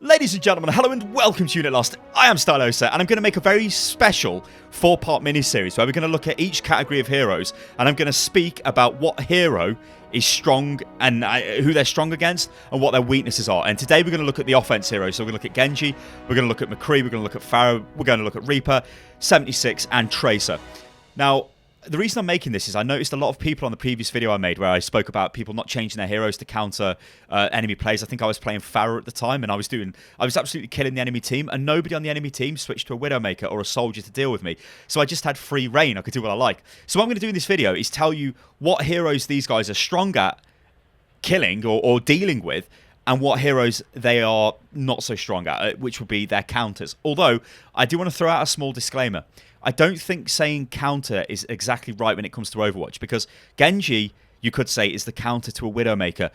Ladies and gentlemen, hello and welcome to Unit Lost. I am Stylosa, and I'm going to make a very special 4-part mini-series where we're going to look at each category of heroes, and I'm going to speak about what hero is strong and who they're strong against and what their weaknesses are. And today we're going to look at the offense heroes. So we're going to look at Genji, we're going to look at McCree, we're going to look at Farah, we're going to look at Reaper, 76, and Tracer. Now, the reason I'm making this is I noticed a lot of people on the previous video I made where I spoke about people not changing their heroes to counter enemy plays. I think I was playing Farah at the time, and I was absolutely killing the enemy team, and nobody on the enemy team switched to a Widowmaker or a soldier to deal with me. So I just had free reign. I could do what I like. So what I'm going to do in this video is tell you what heroes these guys are strong at killing or dealing with, and what heroes they are not so strong at, which would be their counters. Although, I do want to throw out a small disclaimer. I don't think saying counter is exactly right when it comes to Overwatch, because Genji, you could say, is the counter to a Widowmaker,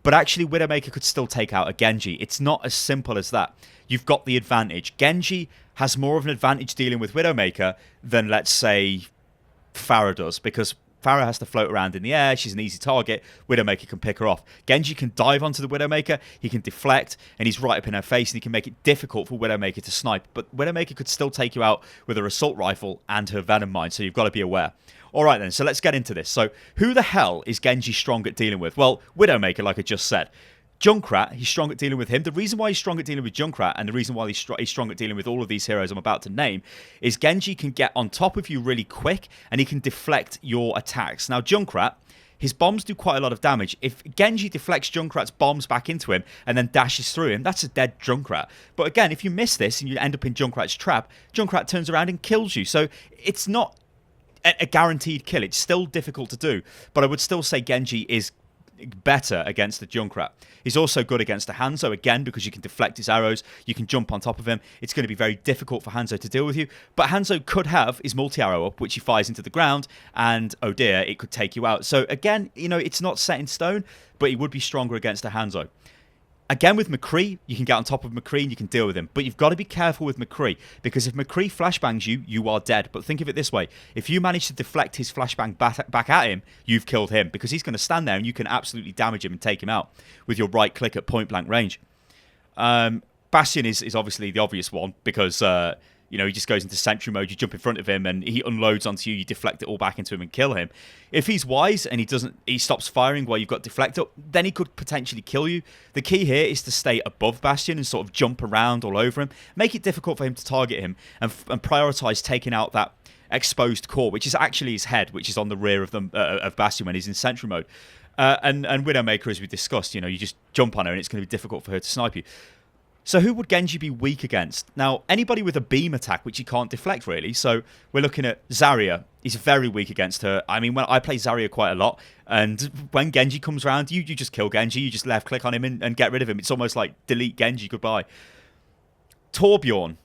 but actually Widowmaker could still take out a Genji. It's not as simple as that. You've got the advantage. Genji has more of an advantage dealing with Widowmaker than, let's say, Farah does, because Farah has to float around in the air, she's an easy target, Widowmaker can pick her off. Genji can dive onto the Widowmaker, he can deflect, and he's right up in her face, and he can make it difficult for Widowmaker to snipe. But Widowmaker could still take you out with her assault rifle and her venom mine, so you've got to be aware. Alright then, so let's get into this. So, who the hell is Genji strong at dealing with? Well, Widowmaker, like I just said. Junkrat, he's strong at dealing with him. The reason why he's strong at dealing with Junkrat, and the reason why he's strong at dealing with all of these heroes I'm about to name, is Genji can get on top of you really quick, and he can deflect your attacks. Now, Junkrat, his bombs do quite a lot of damage. If Genji deflects Junkrat's bombs back into him, and then dashes through him, that's a dead Junkrat. But again, if you miss this, and you end up in Junkrat's trap, Junkrat turns around and kills you. So, it's not a guaranteed kill. It's still difficult to do. But I would still say Genji is better against the Junkrat. He's also good against the Hanzo, again, because you can deflect his arrows, you can jump on top of him. It's going to be very difficult for Hanzo to deal with you, but Hanzo could have his multi-arrow up, which he fires into the ground, and oh dear, it could take you out. So again, you know, it's not set in stone, but he would be stronger against a Hanzo. Again, with McCree, you can get on top of McCree and you can deal with him. But you've got to be careful with McCree, because if McCree flashbangs you, you are dead. But think of it this way. If you manage to deflect his flashbang back at him, you've killed him, because he's going to stand there and you can absolutely damage him and take him out with your right click at point blank range. Bastion is obviously the obvious one, because you know, he just goes into sentry mode, you jump in front of him and he unloads onto you, you deflect it all back into him and kill him. If he's wise and he stops firing while you've got deflect up, then he could potentially kill you. The key here is to stay above Bastion and sort of jump around all over him, make it difficult for him to target him, and prioritize taking out that exposed core, which is actually his head, which is on the rear of of Bastion when he's in sentry mode. And Widowmaker, as we discussed, you know, you just jump on her and it's going to be difficult for her to snipe you. So who would Genji be weak against? Now, anybody with a beam attack, which he can't deflect, really. So we're looking at Zarya. He's very weak against her. I mean, when I play Zarya quite a lot, and when Genji comes around, you just kill Genji. You just left-click on him and get rid of him. It's almost like delete Genji, goodbye. Torbjorn.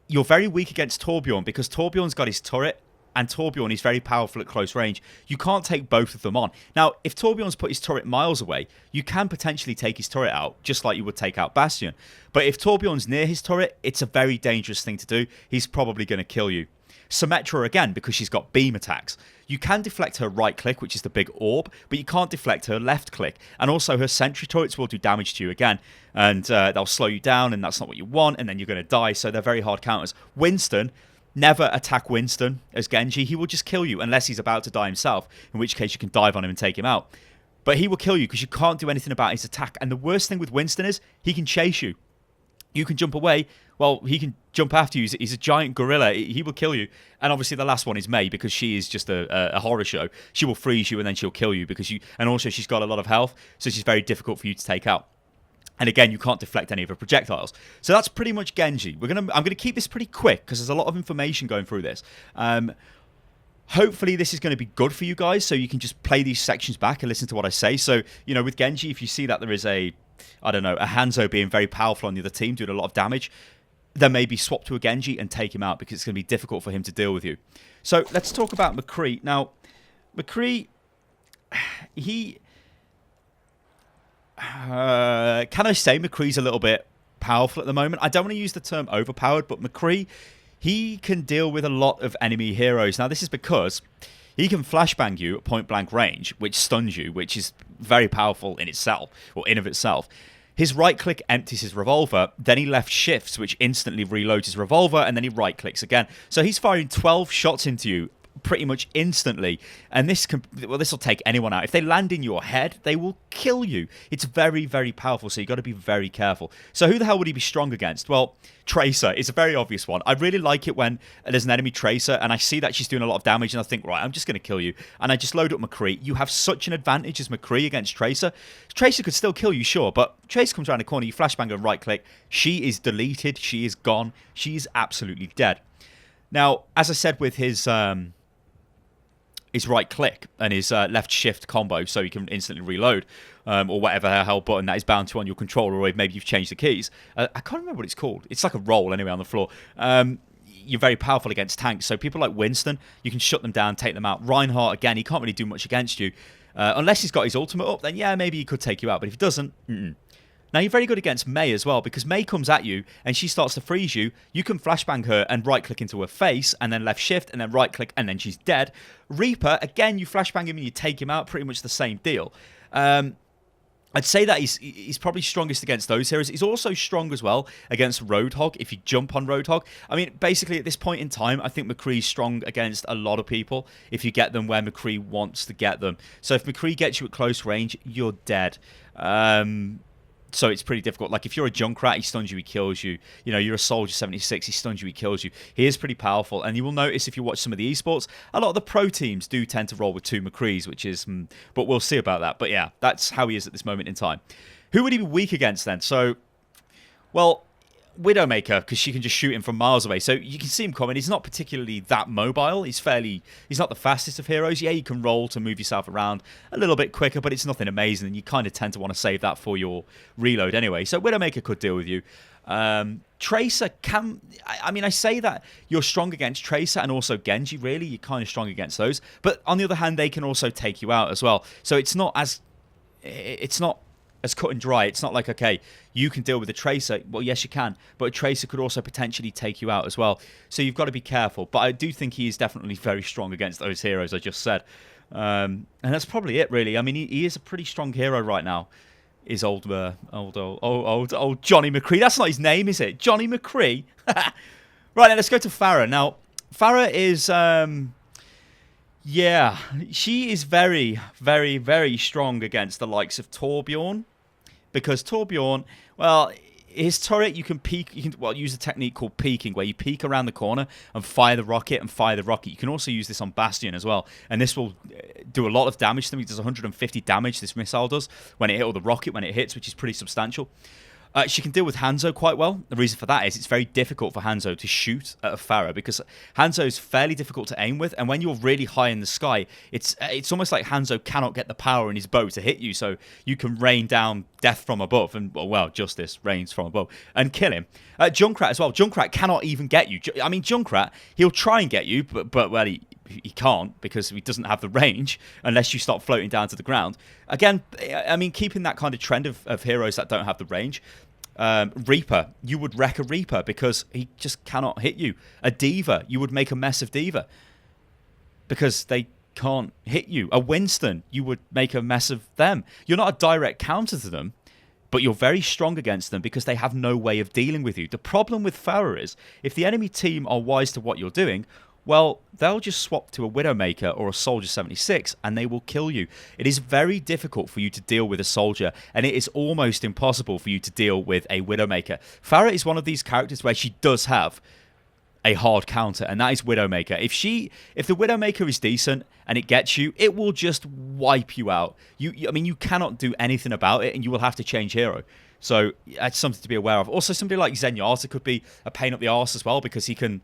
You're very weak against Torbjorn, because Torbjorn's got his turret, and Torbjorn is very powerful at close range. You can't take both of them on. Now, if Torbjorn's put his turret miles away, you can potentially take his turret out, just like you would take out Bastion. But if Torbjorn's near his turret, it's a very dangerous thing to do. He's probably going to kill you. Symmetra, again, because she's got beam attacks. You can deflect her right click, which is the big orb, but you can't deflect her left click. And also her sentry turrets will do damage to you again, and they'll slow you down, and that's not what you want, and then you're going to die, so they're very hard counters. Winston, never attack Winston as Genji. He will just kill you unless he's about to die himself, in which case you can dive on him and take him out. But he will kill you because you can't do anything about his attack. And the worst thing with Winston is he can chase you. You can jump away. Well, he can jump after you. He's a giant gorilla. He will kill you. And obviously the last one is Mei, because she is just a horror show. She will freeze you and then she'll kill you, because and also she's got a lot of health, so she's very difficult for you to take out. And again, you can't deflect any of her projectiles. So that's pretty much Genji. I'm gonna keep this pretty quick, because there's a lot of information going through this. Hopefully this is going to be good for you guys, so you can just play these sections back and listen to what I say. So, you know, with Genji, if you see that there is a Hanzo being very powerful on the other team, doing a lot of damage, then maybe swap to a Genji and take him out, because it's going to be difficult for him to deal with you. So let's talk about McCree. Now, McCree, can I say McCree's a little bit powerful at the moment? I don't want to use the term overpowered, but McCree, he can deal with a lot of enemy heroes. Now, this is because he can flashbang you at point blank range, which stuns you, which is very powerful in itself, or in of itself. His right click empties his revolver, then he left shifts, which instantly reloads his revolver, and then he right clicks again. So he's firing 12 shots into you pretty much instantly, and this will take anyone out. If they land in your head, they will kill you. It's very, very powerful, so you got to be very careful. So who the hell would he be strong against? Well, Tracer is a very obvious one. I really like it when there's an enemy Tracer and I see that she's doing a lot of damage and I think, right, I'm just going to kill you, and I just load up McCree. You have such an advantage as McCree against Tracer. Tracer could still kill you, sure, but Tracer comes around the corner, you flashbang and right click, she is deleted, she is gone, she is absolutely dead. Now, as I said with his right click and his left shift combo, so you can instantly reload, or whatever hell button that is bound to on your controller, or maybe you've changed the keys. I can't remember what it's called. It's like a roll anyway on the floor. You're very powerful against tanks, so people like Winston, you can shut them down, take them out. Reinhardt, again, he can't really do much against you. Unless he's got his ultimate up, then yeah, maybe he could take you out, but if he doesn't, Now, you're very good against Mei as well, because Mei comes at you and she starts to freeze you. You can flashbang her and right-click into her face, and then left-shift, and then right-click, and then she's dead. Reaper, again, you flashbang him and you take him out, pretty much the same deal. I'd say that he's probably strongest against those heroes. He's also strong as well against Roadhog, if you jump on Roadhog. I mean, basically, at this point in time, I think McCree's strong against a lot of people if you get them where McCree wants to get them. So if McCree gets you at close range, you're dead. So it's pretty difficult. Like, if you're a Junkrat, he stuns you, he kills you. You know, you're a Soldier 76, he stuns you, he kills you. He is pretty powerful. And you will notice if you watch some of the esports, a lot of the pro teams do tend to roll with 2 McCrees, which is... but we'll see about that. But yeah, that's how he is at this moment in time. Who would he be weak against then? So, well... Widowmaker, because she can just shoot him from miles away. So you can see him coming. He's not particularly that mobile. He's not the fastest of heroes. Yeah, you can roll to move yourself around a little bit quicker, but it's nothing amazing, and you kind of tend to want to save that for your reload anyway. So Widowmaker could deal with you. Tracer can... I mean, I say that you're strong against Tracer and also Genji, really. You're kind of strong against those. But on the other hand, they can also take you out as well. So it's not as cut and dry. It's not like, okay, you can deal with a Tracer. Well, yes, you can, but a Tracer could also potentially take you out as well. So you've got to be careful. But I do think he is definitely very strong against those heroes I just said. And that's probably it, really. I mean, he is a pretty strong hero right now. Is old Johnny McCree. That's not his name, is it? Johnny McCree. Right, now let's go to Farah. Now, Farah is... yeah, she is very, very, very strong against the likes of Torbjorn. Because Torbjorn, well, his turret, you can peek, use a technique called peeking, where you peek around the corner and fire the rocket and fire the rocket. You can also use this on Bastion as well, and this will do a lot of damage to them. It does 150 damage, this missile does, when it hits, or the rocket when it hits, which is pretty substantial. She can deal with Hanzo quite well. The reason for that is it's very difficult for Hanzo to shoot at a Farah, because Hanzo is fairly difficult to aim with, and when you're really high in the sky, it's almost like Hanzo cannot get the power in his bow to hit you, so you can rain down death from above, and, well, justice rains from above, and kill him. Junkrat as well. Junkrat cannot even get you. I mean, Junkrat, he'll try and get you, but well, he can't, because he doesn't have the range unless you start floating down to the ground. Again, I mean, keeping that kind of trend of heroes that don't have the range. Reaper, you would wreck a Reaper because he just cannot hit you. A Diva, you would make a mess of Diva because they can't hit you. A Winston, you would make a mess of them. You're not a direct counter to them, but you're very strong against them because they have no way of dealing with you. The problem with Farah is, if the enemy team are wise to what you're doing, well, they'll just swap to a Widowmaker or a Soldier 76 and they will kill you. It is very difficult for you to deal with a Soldier, and it is almost impossible for you to deal with a Widowmaker. Farah is one of these characters where she does have a hard counter, and that is Widowmaker. If the Widowmaker is decent and it gets you, it will just wipe you out. I mean, you cannot do anything about it, and you will have to change hero. So that's something to be aware of. Also, somebody like Zhenya could be a pain up the arse as well, because he can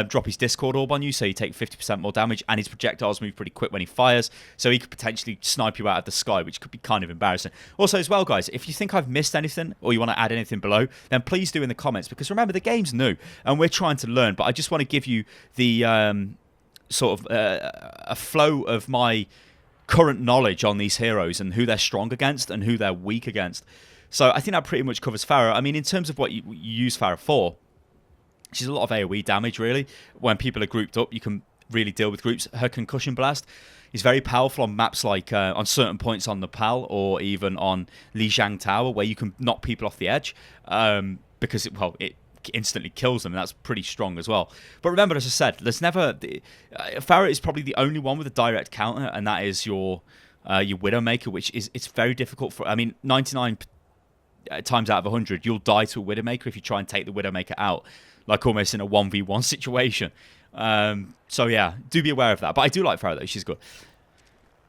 drop his Discord orb on you, so you take 50% more damage, and his projectiles move pretty quick when he fires, so he could potentially snipe you out of the sky, which could be kind of embarrassing. Also, as well, guys, if you think I've missed anything, or you want to add anything below, then please do in the comments, because remember, the game's new, and we're trying to learn, but I just want to give you the sort of a flow of my current knowledge on these heroes, and who they're strong against, and who they're weak against. So I think that pretty much covers Farah. I mean, in terms of what you use Farah for, she's a lot of AoE damage, really. When people are grouped up, you can really deal with groups. Her concussion blast is very powerful on maps like on certain points on Nepal or even on Lijiang Tower, where you can knock people off the edge because it instantly kills them, and that's pretty strong as well. But remember, as I said, there's never Farah is probably the only one with a direct counter, and that is your Widowmaker, which is it's very difficult for. I mean, 99 times out of 100, you'll die to a Widowmaker if you try and take the Widowmaker out, like almost in a 1v1 situation. So yeah, do be aware of that. But I do like Farah though; she's good.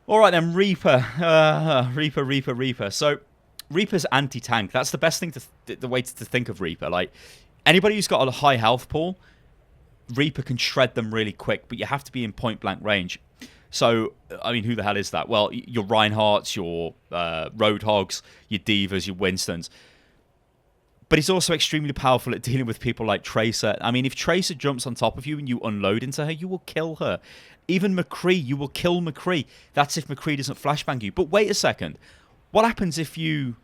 All right then, Reaper. So Reaper's anti-tank. That's the best thing the way to think of Reaper. Like anybody who's got a high health pool, Reaper can shred them really quick, but you have to be in point blank range. So, I mean, who the hell is that? Well, your Reinhardts, your Roadhogs, your Divas, your Winstons. But he's also extremely powerful at dealing with people like Tracer. I mean, if Tracer jumps on top of you and you unload into her, you will kill her. Even McCree, you will kill McCree. That's if McCree doesn't flashbang you. But wait a second. What happens if you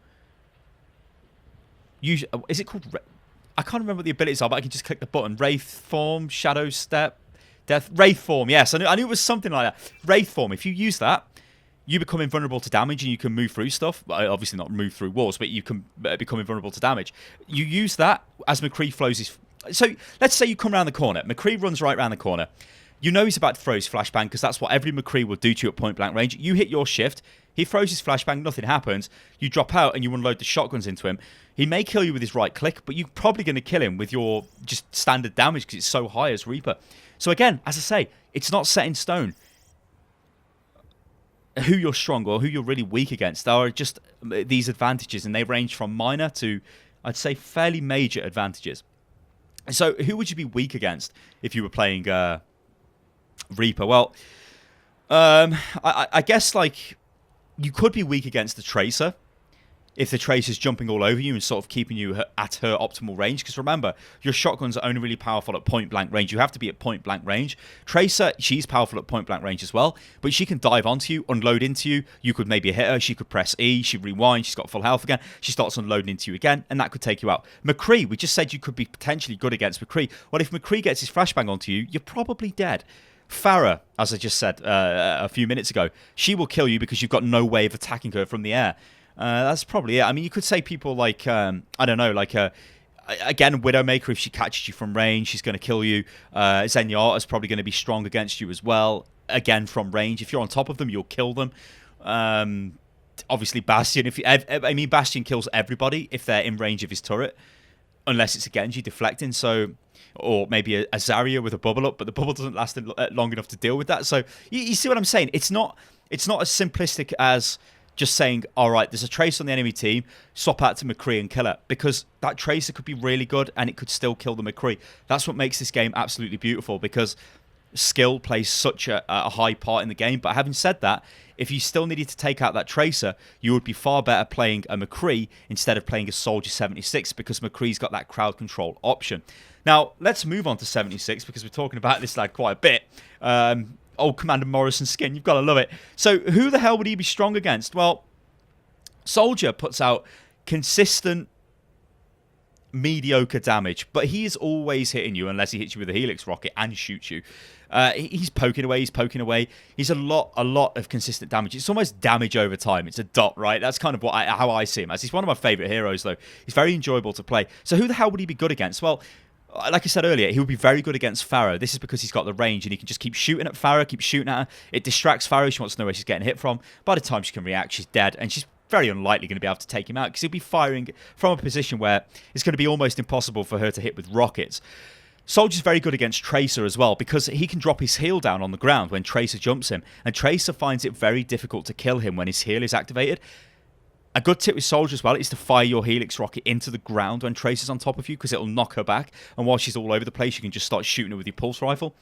use... Is it called... I can't remember what the abilities are, but I can just click the button. Wraith Form, Shadow Step... Death Wraith Form, yes, I knew it was something like that. Wraith Form, if you use that, you become invulnerable to damage and you can move through stuff. Obviously not move through walls, but you can become invulnerable to damage. You use that as McCree flows his... So, let's say you come around the corner. McCree runs right around the corner. You know he's about to throw his flashbang because that's what every McCree will do to you at point blank range. You hit your shift, he throws his flashbang, nothing happens. You drop out and you unload the shotguns into him. He may kill you with his right click, but you're probably going to kill him with your just standard damage because it's so high as Reaper. So again, as I say, it's not set in stone who you're strong or who you're really weak against. There are just these advantages, and they range from minor to, I'd say, fairly major advantages. So who would you be weak against if you were playing Reaper? Well, I guess like you could be weak against the Tracer if the Tracer's jumping all over you and sort of keeping you at her optimal range. Because remember, your shotguns are only really powerful at point blank range. You have to be at point blank range. Tracer, she's powerful at point blank range as well, but she can dive onto you, unload into you. You could maybe hit her. She could press E. She rewind. She's got full health again. She starts unloading into you again, and that could take you out. McCree, we just said you could be potentially good against McCree. Well, if McCree gets his flashbang onto you, you're probably dead. Farah, as I just said a few minutes ago, she will kill you because you've got no way of attacking her from the air. That's probably it. I mean, you could say people like, I don't know, like, again, Widowmaker, if she catches you from range, she's going to kill you. Zhenya is probably going to be strong against you as well, again, from range. If you're on top of them, you'll kill them. Obviously, Bastion, I mean, Bastion kills everybody if they're in range of his turret, unless it's a Genji deflecting, so... Or maybe a Zarya with a bubble up, but the bubble doesn't last long enough to deal with that. So, you see what I'm saying? It's not as simplistic as... just saying, all right, there's a Tracer on the enemy team, swap out to McCree and kill her. Because that Tracer could be really good and it could still kill the McCree. That's what makes this game absolutely beautiful, because skill plays such a high part in the game. But having said that, if you still needed to take out that Tracer, you would be far better playing a McCree instead of playing a Soldier 76, because McCree's got that crowd control option. Now, let's move on to 76, because we're talking about this lad quite a bit. Old Commander Morrison skin, you've got to love it. So who the hell would he be strong against? Well, Soldier puts out consistent mediocre damage, but he is always hitting you unless he hits you with a Helix rocket and shoots you. He's poking away, He's a lot of consistent damage. It's almost damage over time. It's a dot, right? That's kind of how I see him as. He's one of my favourite heroes, though. He's very enjoyable to play. So who the hell would he be good against? Well, like I said earlier, he would be very good against Farah. This is because he's got the range and he can just keep shooting at Farah, keep shooting at her. It distracts Farah. She wants to know where she's getting hit from. By the time she can react, she's dead, and she's very unlikely going to be able to take him out because he'll be firing from a position where it's going to be almost impossible for her to hit with rockets. Soldier's very good against Tracer as well, because he can drop his heal down on the ground when Tracer jumps him, and Tracer finds it very difficult to kill him when his heal is activated. A good tip with Soldier as well is to fire your Helix rocket into the ground when Tracer's on top of you, because it'll knock her back. And while she's all over the place, you can just start shooting her with your pulse rifle.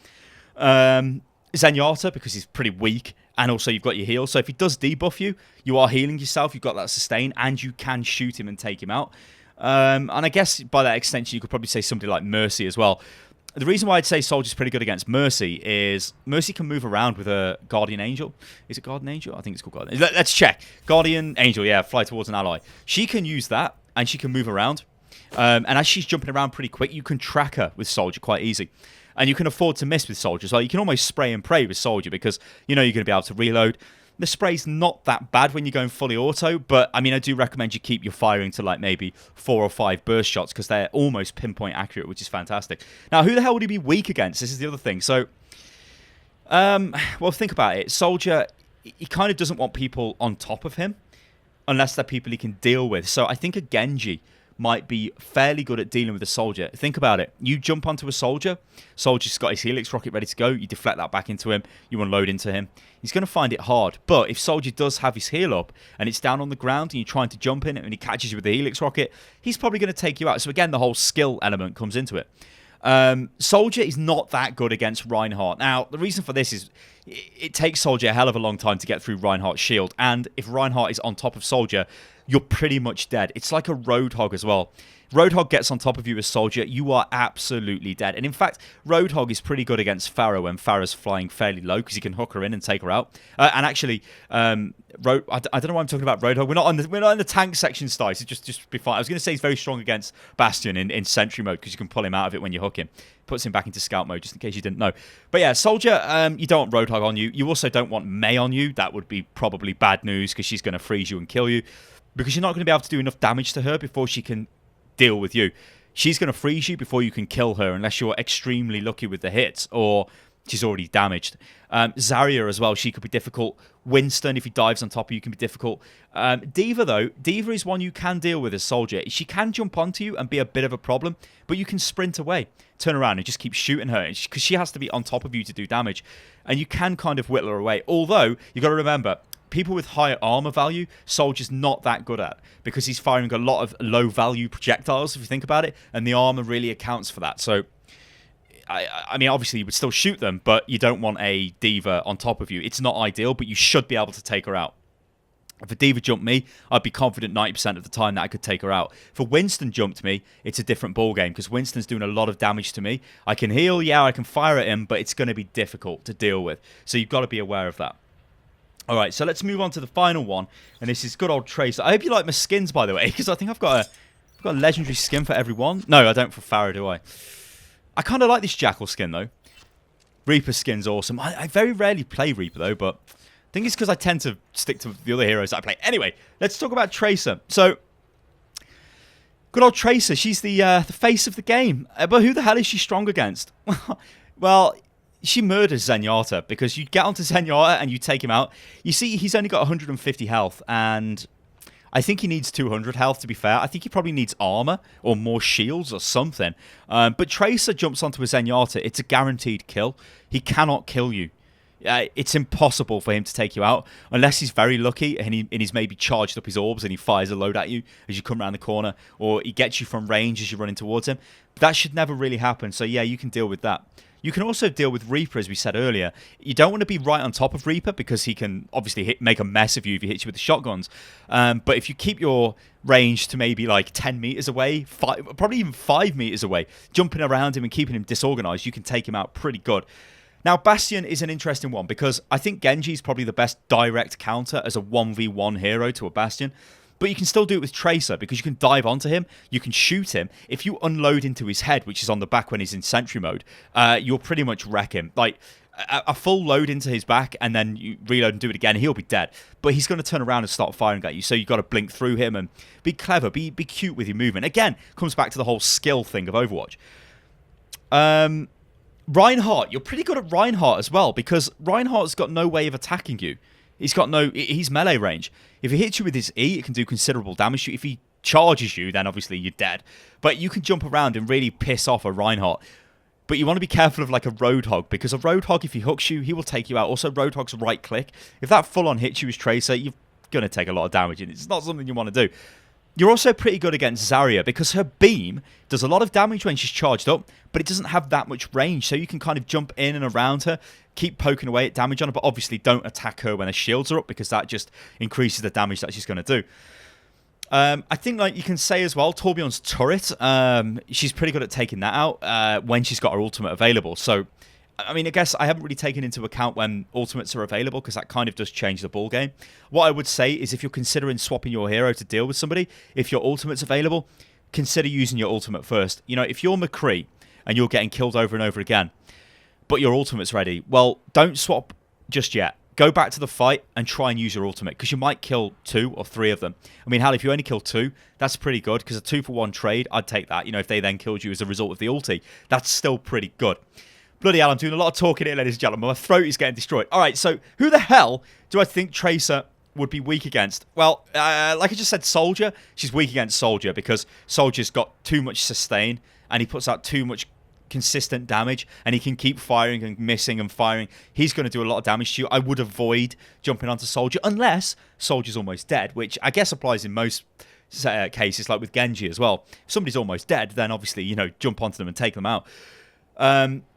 Zenyatta, because he's pretty weak, and also you've got your heal. So if he does debuff you, you are healing yourself, you've got that sustain, and you can shoot him and take him out. And I guess by that extension, you could probably say somebody like Mercy as well. The reason why I'd say Soldier's pretty good against Mercy is Mercy can move around with a Guardian Angel. Is it Guardian Angel? I think it's called Guardian. Let's check. Guardian Angel, yeah, fly towards an ally. She can use that, and she can move around. And as she's jumping around pretty quick, you can track her with Soldier quite easy. And you can afford to miss with Soldier. So you can almost spray and pray with Soldier because you know you're going to be able to reload. The spray's not that bad when you're going fully auto, but I mean, I do recommend you keep your firing to like maybe 4 or 5 burst shots because they're almost pinpoint accurate, which is fantastic. Now, who the hell would he be weak against? This is the other thing. So, well, think about it. Soldier, he kind of doesn't want people on top of him unless they're people he can deal with. So I think a Genji might be fairly good at dealing with a Soldier. Think about it. You jump onto a Soldier. Soldier's got his Helix rocket ready to go. You deflect that back into him. You unload into him. He's going to find it hard. But if Soldier does have his heal up and it's down on the ground and you're trying to jump in it and he catches you with the Helix rocket, he's probably going to take you out. So again, the whole skill element comes into it. Soldier is not that good against Reinhardt. Now, the reason for this is it takes Soldier a hell of a long time to get through Reinhardt's shield. And if Reinhardt is on top of Soldier, you're pretty much dead. It's like a Roadhog as well. Roadhog gets on top of you as Soldier, you are absolutely dead. And in fact, Roadhog is pretty good against Farah when Farah's flying fairly low because he can hook her in and take her out. And actually, I don't know why I'm talking about Roadhog. We're not in the tank section style, so just be fine. I was going to say he's very strong against Bastion in Sentry mode because you can pull him out of it when you hook him. Puts him back into Scout mode, just in case you didn't know. But yeah, Soldier, you don't want Roadhog on you. You also don't want Mei on you. That would be probably bad news because she's going to freeze you and kill you. Because you're not going to be able to do enough damage to her before she can deal with you. She's going to freeze you before you can kill her unless you're extremely lucky with the hits or she's already damaged. Zarya as well, she could be difficult. Winston, if he dives on top of you, can be difficult. D.Va, though, D.Va is one you can deal with as Soldier. She can jump onto you and be a bit of a problem, but you can sprint away, turn around and just keep shooting her because she has to be on top of you to do damage. And you can kind of whittle her away. Although, you've got to remember, people with higher armor value, Soldier's not that good at because he's firing a lot of low value projectiles, if you think about it, and the armor really accounts for that. So, I mean, obviously you would still shoot them, but you don't want a D.Va on top of you. It's not ideal, but you should be able to take her out. If a D.Va jumped me, I'd be confident 90% of the time that I could take her out. If a Winston jumped me, it's a different ballgame because Winston's doing a lot of damage to me. I can heal, yeah, I can fire at him, but it's going to be difficult to deal with. So you've got to be aware of that. All right, so let's move on to the final one, and this is good old Tracer. I hope you like my skins, by the way, because I think I've got a legendary skin for everyone. No, I don't for Farah, do I? I kind of like this Jackal skin, though. Reaper skin's awesome. I very rarely play Reaper, though, but I think it's because I tend to stick to the other heroes that I play. Anyway, let's talk about Tracer. So, good old Tracer. She's the face of the game. But who the hell is she strong against? Well, she murders Zenyatta because you get onto Zenyatta and you take him out. You see, he's only got 150 health, and I think he needs 200 health, to be fair. I think he probably needs armor or more shields or something. But Tracer jumps onto a Zenyatta. It's a guaranteed kill. He cannot kill you. It's impossible for him to take you out unless he's very lucky and he's maybe charged up his orbs and he fires a load at you as you come around the corner, or he gets you from range as you're running towards him. But that should never really happen. So yeah, you can deal with that. You can also deal with Reaper, as we said earlier. You don't want to be right on top of Reaper because he can obviously make a mess of you if he hits you with the shotguns. But if you keep your range to maybe like 10 meters away, probably even 5 meters away, jumping around him and keeping him disorganized, you can take him out pretty good. Now, Bastion is an interesting one because I think Genji is probably the best direct counter as a 1v1 hero to a Bastion. But you can still do it with Tracer because you can dive onto him, you can shoot him. If you unload into his head, which is on the back when he's in sentry mode, you'll pretty much wreck him. Like, a full load into his back and then you reload and do it again, he'll be dead. But he's going to turn around and start firing at you, so you've got to blink through him and be clever, be cute with your movement. Again, comes back to the whole skill thing of Overwatch. Reinhardt, you're pretty good at Reinhardt as well because Reinhardt's got no way of attacking you. He's melee range. If he hits you with his E, it can do considerable damage to you. If he charges you, then obviously you're dead. But you can jump around and really piss off a Reinhardt. But you want to be careful of like a Roadhog, because a Roadhog, if he hooks you, he will take you out. Also, Roadhog's right click. If that full on hits you as Tracer, you're going to take a lot of damage, and it's not something you want to do. You're also pretty good against Zarya because her beam does a lot of damage when she's charged up, but it doesn't have that much range, so you can kind of jump in and around her, keep poking away at damage on her, but obviously don't attack her when her shields are up because that just increases the damage that she's going to do. I think like you can say as well, Torbjorn's turret, she's pretty good at taking that out when she's got her ultimate available. So, I mean, I guess I haven't really taken into account when ultimates are available because that kind of does change the ball game. What I would say is if you're considering swapping your hero to deal with somebody, if your ultimate's available, consider using your ultimate first. You know, if you're McCree and you're getting killed over and over again, but your ultimate's ready. Well, don't swap just yet. Go back to the fight and try and use your ultimate, because you might kill 2 or 3 of them. I mean, hell, if you only kill 2, that's pretty good, because a 2-for-1 trade, I'd take that. You know, if they then killed you as a result of the ulti, that's still pretty good. Bloody hell, I'm doing a lot of talking here, ladies and gentlemen. My throat is getting destroyed. All right, so who the hell do I think Tracer would be weak against? Well, like I just said, Soldier. She's weak against Soldier because Soldier's got too much sustain and he puts out too much consistent damage, and he can keep firing and missing and firing. He's going to do a lot of damage to you. I would avoid jumping onto Soldier unless Soldier's almost dead, which I guess applies in most cases, like with Genji as well. If somebody's almost dead, then obviously, you know, jump onto them and take them out.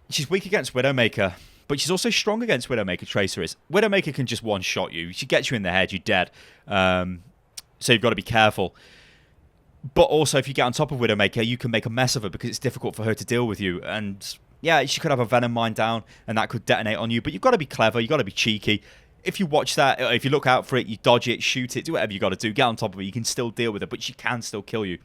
She's weak against Widowmaker, but she's also strong against Widowmaker, Tracer is. Widowmaker can just one-shot you. She gets you in the head, you're dead. So you've got to be careful. But also, if you get on top of Widowmaker, you can make a mess of her because it's difficult for her to deal with you. And yeah, she could have a Venom Mine down, and that could detonate on you. But you've got to be clever, you've got to be cheeky. If you watch that, if you look out for it, you dodge it, shoot it, do whatever you got to do. Get on top of it, you can still deal with it, but she can still kill you.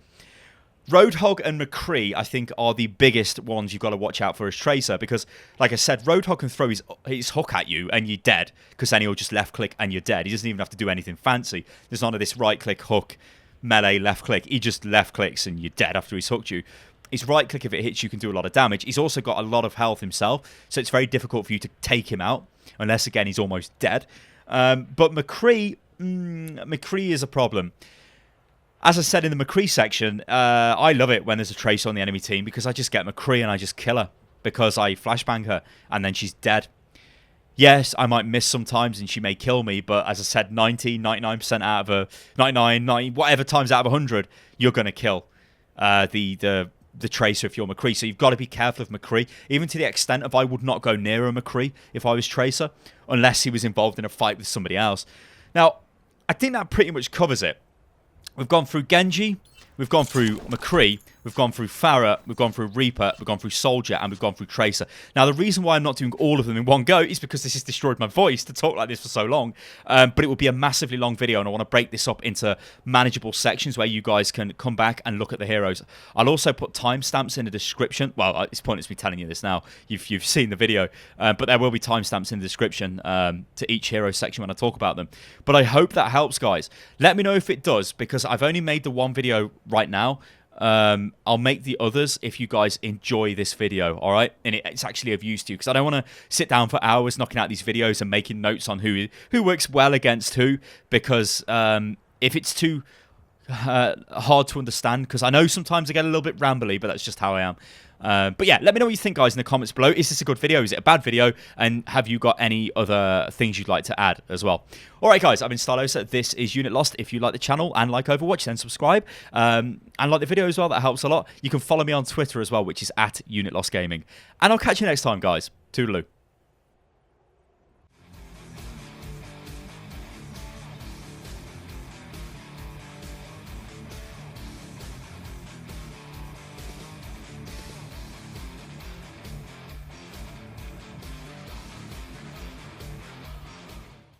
Roadhog and McCree, I think, are the biggest ones you've got to watch out for as Tracer, because, like I said, Roadhog can throw his hook at you and you're dead, because then he'll just left-click and you're dead. He doesn't even have to do anything fancy. There's none of this right-click, hook, melee, left-click. He just left-clicks and you're dead after he's hooked you. His right-click, if it hits you, can do a lot of damage. He's also got a lot of health himself, so it's very difficult for you to take him out, unless, again, he's almost dead. But McCree is a problem. As I said in the McCree section, I love it when there's a Tracer on the enemy team, because I just get McCree and I just kill her because I flashbang her and then she's dead. Yes, I might miss sometimes and she may kill me, but as I said, 99% out of a 99, 90, whatever times out of 100, you're going to kill the Tracer if you're McCree. So you've got to be careful of McCree, even to the extent of I would not go near a McCree if I was Tracer, unless he was involved in a fight with somebody else. Now, I think that pretty much covers it. We've gone through Genji, we've gone through McCree, we've gone through Farah, we've gone through Reaper, we've gone through Soldier, and we've gone through Tracer. Now, the reason why I'm not doing all of them in one go is because this has destroyed my voice to talk like this for so long. But it will be a massively long video, and I want to break this up into manageable sections where you guys can come back and look at the heroes. I'll also put timestamps in the description. Well, it's pointless me telling you this now. You've seen the video. But there will be timestamps in the description to each hero section when I talk about them. But I hope that helps, guys. Let me know if it does, because I've only made the one video right now. I'll make the others if you guys enjoy this video, all right? And it's actually of use to you, because I don't want to sit down for hours knocking out these videos and making notes on who works well against who, because if it's too hard to understand, because I know sometimes I get a little bit rambly, but that's just how I am. But yeah, let me know what you think, guys, in the comments below. Is this a good video? Is it a bad video? And have you got any other things you'd like to add as well? All right, guys, I've been Stylosa. This is Unit Lost. If you like the channel and like Overwatch, then subscribe. And like the video as well. That helps a lot. You can follow me on Twitter as well, which is @UnitLostGaming. And I'll catch you next time, guys. Toodaloo.